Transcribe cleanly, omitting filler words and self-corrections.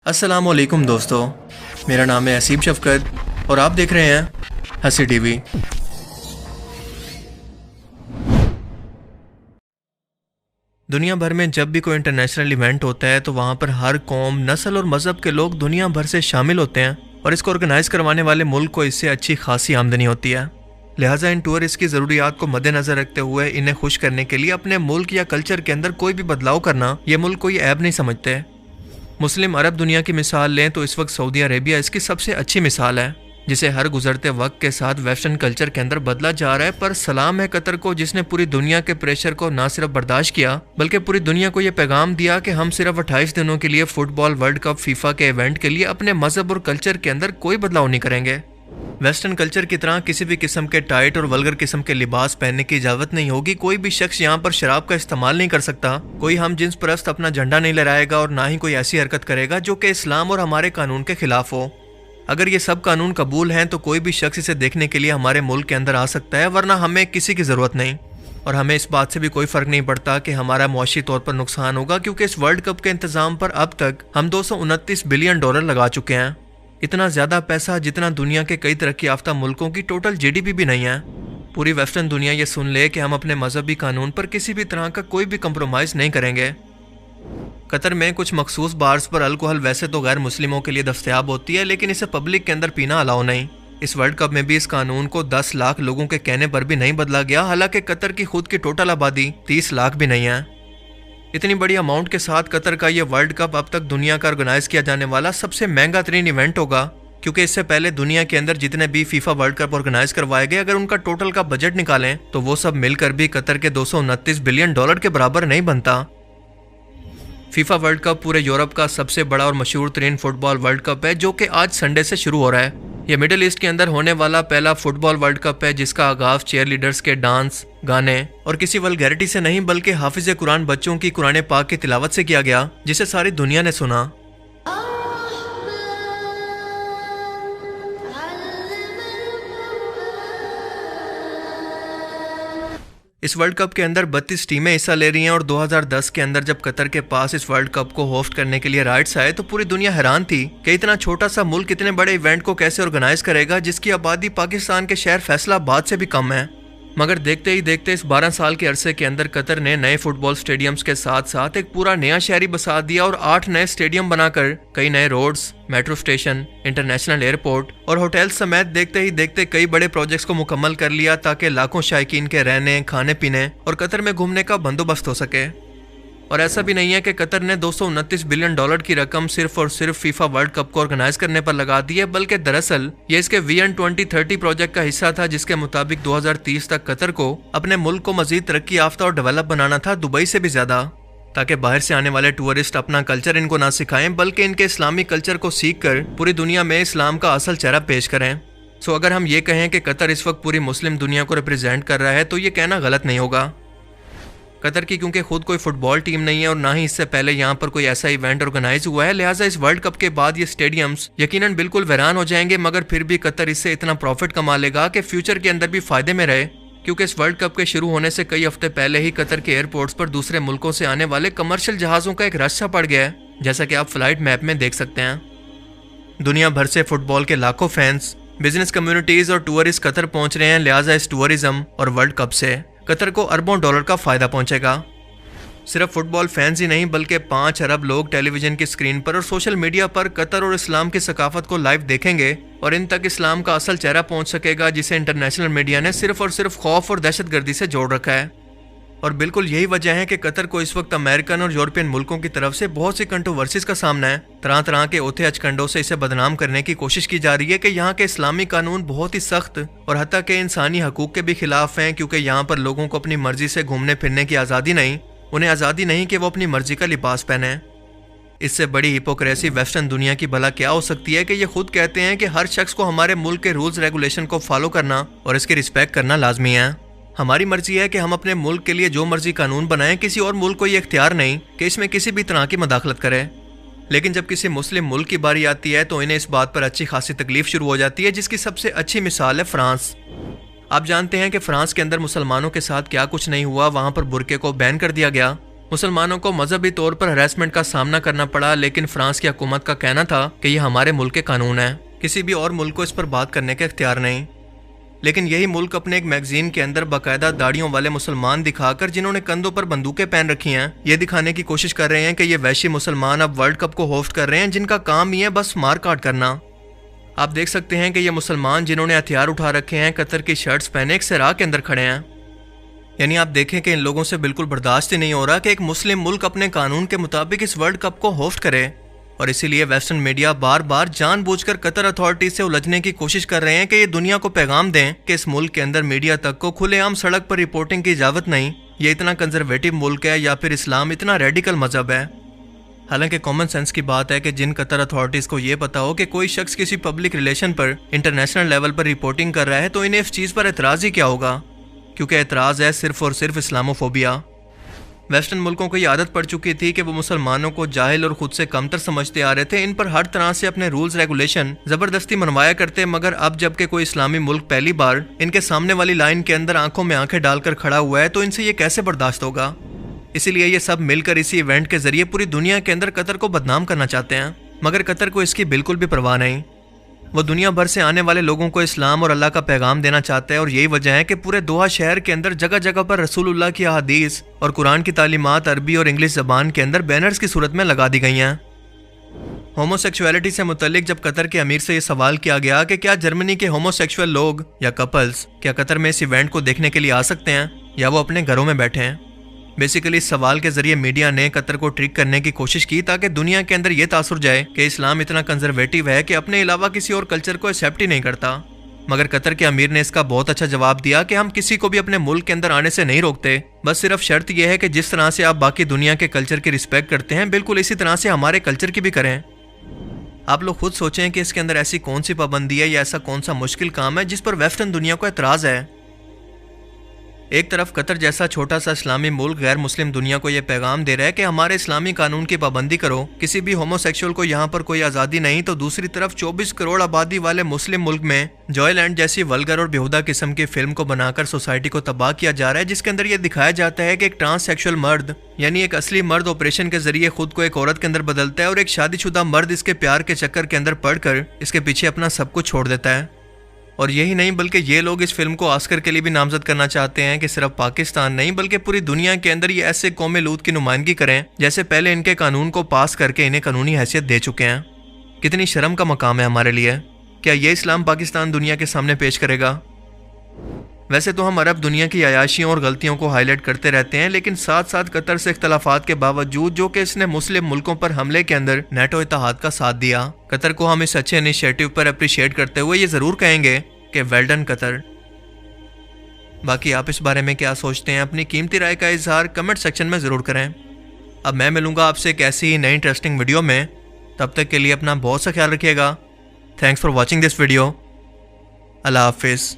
अस्सलामुअलैकुम दोस्तों, मेरा नाम है असीम शफकत और आप देख रहे हैं हंसी टीवी। दुनिया भर में जब भी कोई इंटरनेशनल इवेंट होता है तो वहाँ पर हर कौम, नस्ल और मज़हब के लोग दुनिया भर से शामिल होते हैं और इसको ऑर्गेनाइज करवाने वाले मुल्क को इससे अच्छी खासी आमदनी होती है। लिहाजा इन टूरिस्ट की ज़रूरियात को मद्देनज़र रखते हुए इन्हें खुश करने के लिए अपने मुल्क या कल्चर के अंदर कोई भी बदलाव करना ये मुल्क कोई ऐब नहीं समझते। मुस्लिम अरब दुनिया की मिसाल लें तो इस वक्त सऊदी अरेबिया इसकी सबसे अच्छी मिसाल है, जिसे हर गुजरते वक्त के साथ वेस्टर्न कल्चर के अंदर बदला जा रहा है। पर सलाम है कतर को, जिसने पूरी दुनिया के प्रेशर को ना सिर्फ बर्दाश्त किया बल्कि पूरी दुनिया को यह पैगाम दिया कि हम सिर्फ 28 दिनों के लिए फुटबॉल वर्ल्ड कप फीफा के इवेंट के लिए अपने मजहब और कल्चर के अंदर कोई बदलाव नहीं करेंगे। वेस्टर्न कल्चर की तरह किसी भी किस्म के टाइट और वल्गर किस्म के लिबास पहनने की इजाजत नहीं होगी। कोई भी शख्स यहाँ पर शराब का इस्तेमाल नहीं कर सकता, कोई हम जिन्स परस्त अपना झंडा नहीं लहराएगा और ना ही कोई ऐसी हरकत करेगा जो कि इस्लाम और हमारे कानून के खिलाफ हो। अगर ये सब कानून कबूल हैं तो कोई भी शख्स इसे देखने के लिए हमारे मुल्क के अंदर आ सकता है, वरना हमें किसी की ज़रूरत नहीं। और हमें इस बात से भी कोई फ़र्क नहीं पड़ता कि हमारा मुआशी तौर पर नुकसान होगा, क्योंकि इस वर्ल्ड कप के इंतज़ाम पर अब तक हम $229 बिलियन लगा चुके हैं। इतना ज़्यादा पैसा जितना दुनिया के कई तरक्की याफ्ता मुल्कों की टोटल GDP भी नहीं है। पूरी वेस्टर्न दुनिया ये सुन ले कि हम अपने मजहबी कानून पर किसी भी तरह का कोई भी कंप्रोमाइज़ नहीं करेंगे। कतर में कुछ मखसूस बार्स पर अल्कोहल वैसे तो गैर मुस्लिमों के लिए दस्तयाब होती है, लेकिन इसे पब्लिक के अंदर पीना अलाउ नहीं। इस वर्ल्ड कप में भी इस कानून को 10 लाख लोगों के कहने पर भी नहीं बदला गया, हालांकि कतर की खुद की टोटल आबादी 30 लाख भी नहीं है। इतनी बड़ी अमाउंट के साथ कतर का ये वर्ल्ड कप अब तक दुनिया का ऑर्गेनाइज किया जाने वाला सबसे महंगा तरीन इवेंट होगा, क्योंकि इससे पहले दुनिया के अंदर जितने भी फीफा वर्ल्ड कप ऑर्गेनाइज करवाए गए, अगर उनका टोटल का बजट निकालें तो वो सब मिलकर भी कतर के $229 बिलियन के बराबर नहीं बनता। फीफा वर्ल्ड कप पूरे यूरोप का सबसे बड़ा और मशहूर तरीन फुटबॉल वर्ल्ड कप है, जो कि आज संडे से शुरू हो रहा है। यह मिडिल ईस्ट के अंदर होने वाला पहला फुटबॉल वर्ल्ड कप है, जिसका आगाज चेयर लीडर्स के डांस, गाने और किसी वल्गैरिटी से नहीं बल्कि हाफिज कुरान बच्चों की कुरान पाक की तिलावत से किया गया, जिसे सारी दुनिया ने सुना। इस वर्ल्ड कप के अंदर 32 टीमें हिस्सा ले रही हैं और 2010 के अंदर जब कतर के पास इस वर्ल्ड कप को होस्ट करने के लिए राइट्स आए तो पूरी दुनिया हैरान थी कि इतना छोटा सा मुल्क इतने बड़े इवेंट को कैसे ऑर्गेनाइज करेगा, जिसकी आबादी पाकिस्तान के शहर फैसलाबाद से भी कम है। मगर देखते ही देखते इस 12 साल के अरसे के अंदर कतर ने नए फुटबॉल स्टेडियम्स के साथ साथ एक पूरा नया शहरी बसा दिया और 8 नए स्टेडियम बनाकर कई नए roads, metro station, international airport और होटल समेत देखते ही देखते कई बड़े प्रोजेक्ट्स को मुकम्मल कर लिया, ताकि लाखों शायकीन के रहने, खाने पीने और कतर में घूमने का बंदोबस्त हो सके। और ऐसा भी नहीं है कि कतर ने $229 बिलियन की रकम सिर्फ और सिर्फ फीफा वर्ल्ड कप को ऑर्गेनाइज करने पर लगा दी है, बल्कि दरअसल ये इसके विजन 2030 प्रोजेक्ट का हिस्सा था, जिसके मुताबिक 2030 तक कतर को अपने मुल्क को मजीद तरक्की याफ्ता और डेवलप बनाना था, दुबई से भी ज्यादा, ताकि बाहर से आने वाले टूरिस्ट अपना कल्चर इनको ना सिखाएं बल्कि इनके इस्लामी कल्चर को सीख कर पूरी दुनिया में इस्लाम का असल चेहरा पेश करें। सो अगर हम ये कहें कि कतर इस वक्त पूरी मुस्लिम दुनिया को रिप्रेजेंट कर रहा है तो ये कहना गलत नहीं होगा। कतर की क्योंकि खुद कोई फुटबॉल टीम नहीं है और ना ही इससे पहले यहाँ पर कोई ऐसा इवेंट ऑर्गेनाइज हुआ है, लिहाजा इस वर्ल्ड कप के बाद ये स्टेडियम्स यकीनन बिल्कुल वीरान हो जाएंगे, मगर फिर भी कतर इससे इतना प्रॉफिट कमा लेगा कि फ्यूचर के अंदर भी फायदे में रहे, क्योंकि इस वर्ल्ड कप के शुरू होने से कई हफ्ते पहले ही कतर के एयरपोर्ट्स पर दूसरे मुल्कों से आने वाले कमर्शियल जहाज़ों का एक रश सा पड़ गया है, जैसा कि आप फ्लाइट मैप में देख सकते हैं। दुनिया भर से फुटबॉल के लाखों फैंस, बिजनेस कम्युनिटीज और टूरिस्ट कतर पहुंच रहे हैं, लिहाजा इस टूरिज्म और वर्ल्ड कप से कतर को अरबों डॉलर का फायदा पहुंचेगा। सिर्फ फुटबॉल फैंस ही नहीं बल्कि 5 अरब लोग टेलीविजन की स्क्रीन पर और सोशल मीडिया पर कतर और इस्लाम की सकाफत को लाइव देखेंगे और इन तक इस्लाम का असल चेहरा पहुंच सकेगा, जिसे इंटरनेशनल मीडिया ने सिर्फ और सिर्फ खौफ और दहशतगर्दी से जोड़ रखा है। और बिल्कुल यही वजह है कि कतर को इस वक्त अमेरिकन और यूरोपियन मुल्कों की तरफ से बहुत सी कंट्रोवर्सीज का सामना है। तरह तरह के ओथे अचकंडों से इसे बदनाम करने की कोशिश की जा रही है कि यहाँ के इस्लामी कानून बहुत ही सख्त और हत्ता के इंसानी हकूक के भी खिलाफ हैं, क्योंकि यहाँ पर लोगों को अपनी मर्जी से घूमने फिरने की आज़ादी नहीं, उन्हें आज़ादी नहीं कि वो अपनी मर्जी का लिबास पहने। इससे बड़ी हिपोक्रेसी वेस्टर्न दुनिया की भला क्या हो सकती है कि ये खुद कहते हैं कि हर शख्स को हमारे मुल्क के रूल्स रेगुलेशन को फॉलो करना और इसकी रिस्पेक्ट करना लाजमी है। हमारी मर्जी है कि हम अपने मुल्क के लिए जो मर्जी कानून बनाएं, किसी और मुल्क को ये इख्तियार नहीं कि इसमें किसी भी तरह की मदाखलत करे। लेकिन जब किसी मुस्लिम मुल्क की बारी आती है तो इन्हें इस बात पर अच्छी खासी तकलीफ शुरू हो जाती है, जिसकी सबसे अच्छी मिसाल है फ्रांस। आप जानते हैं कि फ्रांस के अंदर मुसलमानों के साथ क्या कुछ नहीं हुआ। वहाँ पर बुरके को बैन कर दिया गया, मुसलमानों को मजहबी तौर पर हरासमेंट का सामना करना पड़ा, लेकिन फ्रांस की हुकूमत का कहना था कि यह हमारे मुल्क के कानून है, किसी भी और मुल्क को इस पर बात करने का इख्तियार नहीं। लेकिन यही मुल्क अपने एक मैगजीन के अंदर बाकायदा दाढ़ियों वाले मुसलमान दिखाकर, जिन्होंने कंधों पर बंदूकें पहन रखी हैं, ये दिखाने की कोशिश कर रहे हैं कि ये वैशी मुसलमान अब वर्ल्ड कप को होस्ट कर रहे हैं, जिनका काम ही है बस मार काट करना। आप देख सकते हैं कि ये मुसलमान जिन्होंने हथियार उठा रखे हैं, कतर की शर्ट्स पहने एक सराह के अंदर खड़े हैं। यानी आप देखें कि इन लोगों से बिल्कुल बर्दाश्त ही नहीं हो रहा कि एक मुस्लिम मुल्क अपने कानून के मुताबिक इस वर्ल्ड कप को होस्ट करे। और इसीलिए वेस्टर्न मीडिया बार बार जानबूझकर कतर अथॉरिटी से उलझने की कोशिश कर रहे हैं कि ये दुनिया को पैगाम दें कि इस मुल्क के अंदर मीडिया तक को खुलेआम सड़क पर रिपोर्टिंग की इजाजत नहीं, ये इतना कंजर्वेटिव मुल्क है या फिर इस्लाम इतना रेडिकल मजहब है। हालांकि कॉमन सेंस की बात है कि जिन कतर अथॉरिटीज को ये पता हो कि कोई शख्स किसी पब्लिक रिलेशन पर इंटरनेशनल लेवल पर रिपोर्टिंग कर रहा है, तो इन्हें इस चीज़ पर एतराज़ ही क्या होगा, क्योंकि एतराज़ है सिर्फ और सिर्फ इस्लामोफोबिया। वेस्टर्न मुल्कों को ये आदत पड़ चुकी थी कि वो मुसलमानों को जाहिल और खुद से कमतर समझते आ रहे थे, इन पर हर तरह से अपने रूल्स रेगुलेशन जबरदस्ती मनवाया करते। मगर अब जबकि कोई इस्लामी मुल्क पहली बार इनके सामने वाली लाइन के अंदर आंखों में आंखें डालकर खड़ा हुआ है, तो इनसे ये कैसे बर्दाश्त होगा। इसीलिए ये सब मिलकर इसी इवेंट के जरिए पूरी दुनिया के अंदर कतर को बदनाम करना चाहते हैं, मगर कतर को इसकी बिल्कुल भी परवाह नहीं। वो दुनिया भर से आने वाले लोगों को इस्लाम और अल्लाह का पैगाम देना चाहता है, और यही वजह है कि पूरे दोहा शहर के अंदर जगह जगह पर रसूलुल्लाह की अहादीस और कुरान की तालीमात अरबी और इंग्लिश जबान के अंदर बैनर्स की सूरत में लगा दी गई हैं। होमोसेक्सुअलिटी से मुतल्लिक जब कतर के अमीर से ये सवाल किया गया कि क्या जर्मनी के होमोसेक्सुअल लोग या कपल्स क्या कतर में इस इवेंट को देखने के लिए आ सकते हैं या वो अपने घरों में बैठे हैं। बेसिकली इस सवाल के जरिए मीडिया ने कतर को ट्रिक करने की कोशिश की ताकि दुनिया के अंदर यह तासुर जाए कि इस्लाम इतना कंजर्वेटिव है कि अपने अलावा किसी और कल्चर को एक्सेप्ट ही नहीं करता। मगर कतर के अमीर ने इसका बहुत अच्छा जवाब दिया कि हम किसी को भी अपने मुल्क के अंदर आने से नहीं रोकते, बस सिर्फ शर्त यह है कि जिस तरह से आप बाकी दुनिया के कल्चर की रिस्पेक्ट करते हैं, बिल्कुल इसी तरह से हमारे कल्चर की भी करें। आप लोग खुद सोचें कि इसके अंदर ऐसी कौन सी पाबंदी है या ऐसा कौन सा मुश्किल काम है जिस पर वेस्टर्न दुनिया को एतराज़ है। एक तरफ कतर जैसा छोटा सा इस्लामी मुल्क गैर मुस्लिम दुनिया को यह पैगाम दे रहा है कि हमारे इस्लामी कानून की पाबंदी करो, किसी भी होमोसेक्सुअल को यहाँ पर कोई आज़ादी नहीं, तो दूसरी तरफ 24 करोड़ आबादी वाले मुस्लिम मुल्क में जॉयलैंड जैसी वल्गर और बेहुदा किस्म की फिल्म को बनाकर सोसाइटी को तबाह किया जा रहा है, जिसके अंदर यह दिखाया जाता है कि एक ट्रांससेक्सुअल मर्द यानी एक असली मर्द ऑपरेशन के जरिए खुद को एक औरत के अंदर बदलता है और एक शादीशुदा मर्द इसके प्यार के चक्कर के अंदर पड़कर इसके पीछे अपना सब कुछ छोड़ देता है। और यही नहीं बल्कि ये लोग इस फिल्म को ऑस्कर के लिए भी नामजद करना चाहते हैं कि सिर्फ पाकिस्तान नहीं बल्कि पूरी दुनिया के अंदर ये ऐसे कौम लूत की नुमाइंदगी करें जैसे पहले इनके कानून को पास करके इन्हें कानूनी हैसियत दे चुके हैं। कितनी शर्म का मकाम है हमारे लिए। क्या ये इस्लाम पाकिस्तान दुनिया के सामने पेश करेगा? वैसे तो हम अरब दुनिया की अयाशियों और गलतियों को हाईलाइट करते रहते हैं, लेकिन साथ साथ कतर से इख्तलाफात के बावजूद जो कि इसने मुस्लिम मुल्कों पर हमले के अंदर नेटो इत्तेहाद का साथ दिया, कतर को हम इस अच्छे इनिशिएटिव पर अप्रिशिएट करते हुए ये ज़रूर कहेंगे कि वेल डन कतर। बाकी आप इस बारे में क्या सोचते हैं, अपनी कीमती राय का इजहार कमेंट सेक्शन में ज़रूर करें। अब मैं मिलूंगा आपसे एक ऐसी ही नई इंटरेस्टिंग वीडियो में, तब तक के लिए अपना बहुत सा ख्याल रखिएगा। Thanks for watching this video. Allah हाफिज़।